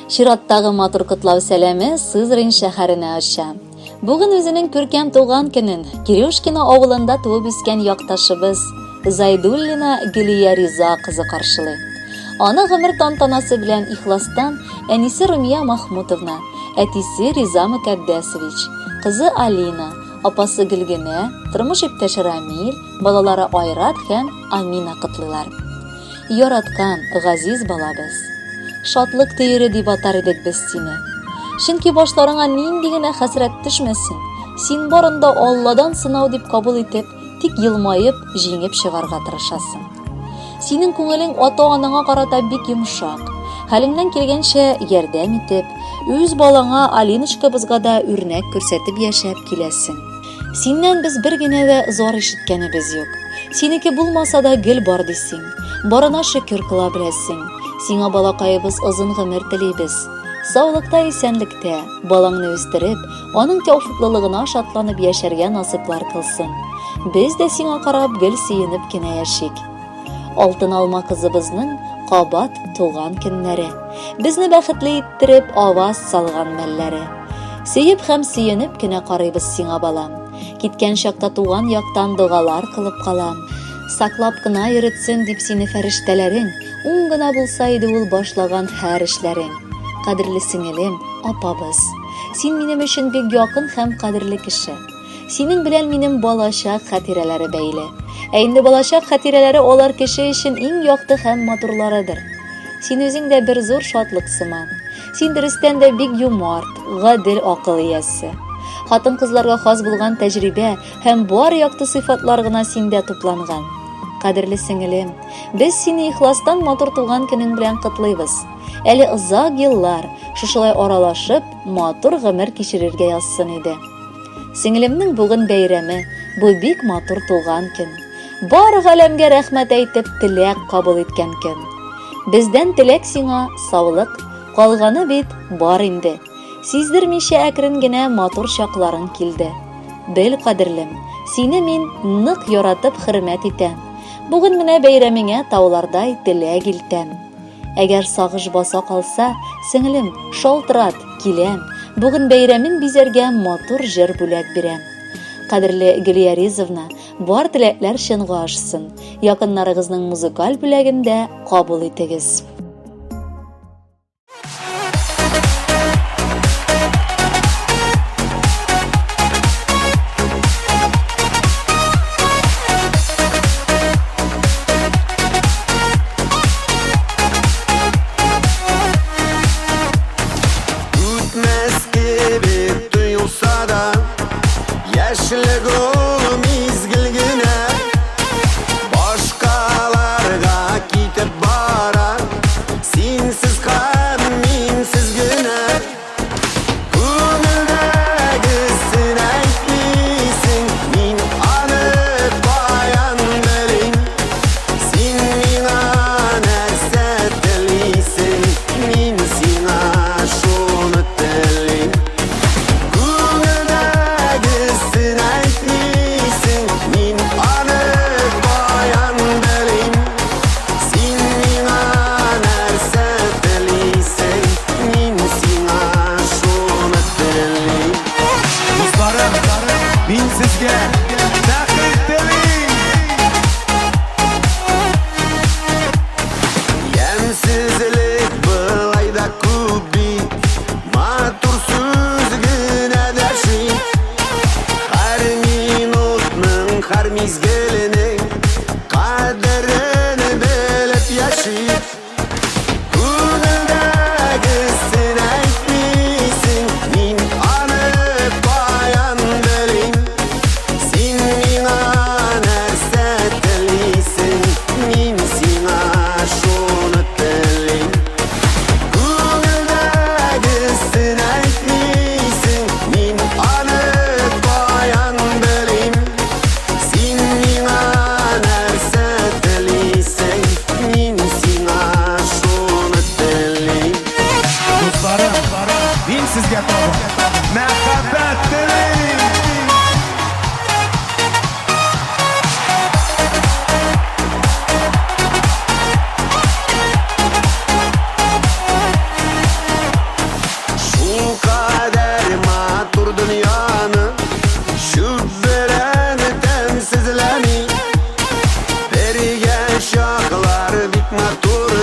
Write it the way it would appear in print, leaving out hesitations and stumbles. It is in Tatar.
Чираттагы матур котлау сәламе Сызрань шәһәренә аша. Бүген үзенең күркәм туган көнен Кирюшкино авылында туып үскән якташыбыз Зайдуллина Гөлия Риза кызы каршылый. Аны гомер тантанасы белән ихластан әнисе Румия Махмутовна, әтисе Риза Мөкәддәсович, кызы Алина, апасы Гөлгенә, тормыш иптәше Рамил, балалары Айрат һәм Амина котлыйлар. Яраткан, газиз балабыз. Шатлык тиере дип атар идек без сине. Чөнки башларыңа нинди генә хәсрәт төшмәсен. Син барында Алладан сынау дип кабул итеп, тик елмаеп, җиңеп чыгарга тырышасың. Синең күңелең ата-анаңа карата бик йомшак. Хәлеңнән килгәнчә ярдәм итеп, үз балаңа Алиночкабызга да үрнәк күрсәтеп яшәп киләсең. Синнән без бер генә дә зар ишеткәнебез юк. Синеке булмаса да гел бар дисең. Барына шөкер кыла беләсең. Сиңа балакаебыз озын гомер телибез. Саулыкта, исәнлектә, балаңны үстереп, аның тәүфыклылыгына шатланып яшәргә насыйплар кылсын. Без дә сиңа карап гел сөенеп кенә яшик. Алтын алма кызыбызның кабат туган көннәре. Безне бәхетле иттереп аваз салган мәлләре. Сөеп һәм сөенеп кенә карыйбыз сиңа балам. Киткән чакта туган яктан дугалар кылып калам. Саклап кына йөртсен дип сине фәрештәләрең, уң гына булса иде ул башлаган һәр эшләрең. Кадерле сеңелем, апабыз. Син минем өчен бик якын һәм кадерле кеше. Синең белән минем балачак хатирәләре бәйле. Ә инде балачак хатирәләре алар кеше өчен иң якты һәм матурларыдыр. Син үзең дә бер зур шатлык сыман. Син дөрестән дә бик юмарт, гадел акыл иясе. Хатын-кызларга хас булган тәҗрибә һәм бар якты сыйфатлар гына синдә тупланган. Кадерле сеңелем, без сине ихластан матур туган көнең белән котлыйбыз. Әле озак еллар шушылай аралашып, матур гомер кичерергә язсын иде. Сеңелемнең бүген бәйрәме, бу бик матур туган көн. Бар галәмгә рәхмәт әйтеп теләк кабул иткән көн. Бездән теләк сиңа саулык, калганы бит бар инде. Сиздермичә әкрен генә матур чакларың килде. Бел, кадерлем, сине мин нык яратып хөрмәт итәм. Бүген менә бәйрәмеңә таулардай теләк илтәм. Әгәр сагыш баса калса, сеңелем, шалтырат, киләм. Бүген бәйрәмең бизәргә матур җыр бүләк бирәм. Кадерле Гөлия Ризовна, бар теләкләр чынга ашсын. Якыннарыгызның музыкаль бүләгендә кабул итегез. Яшьлек ул мизгел генә, башкаларга китеп бара. матур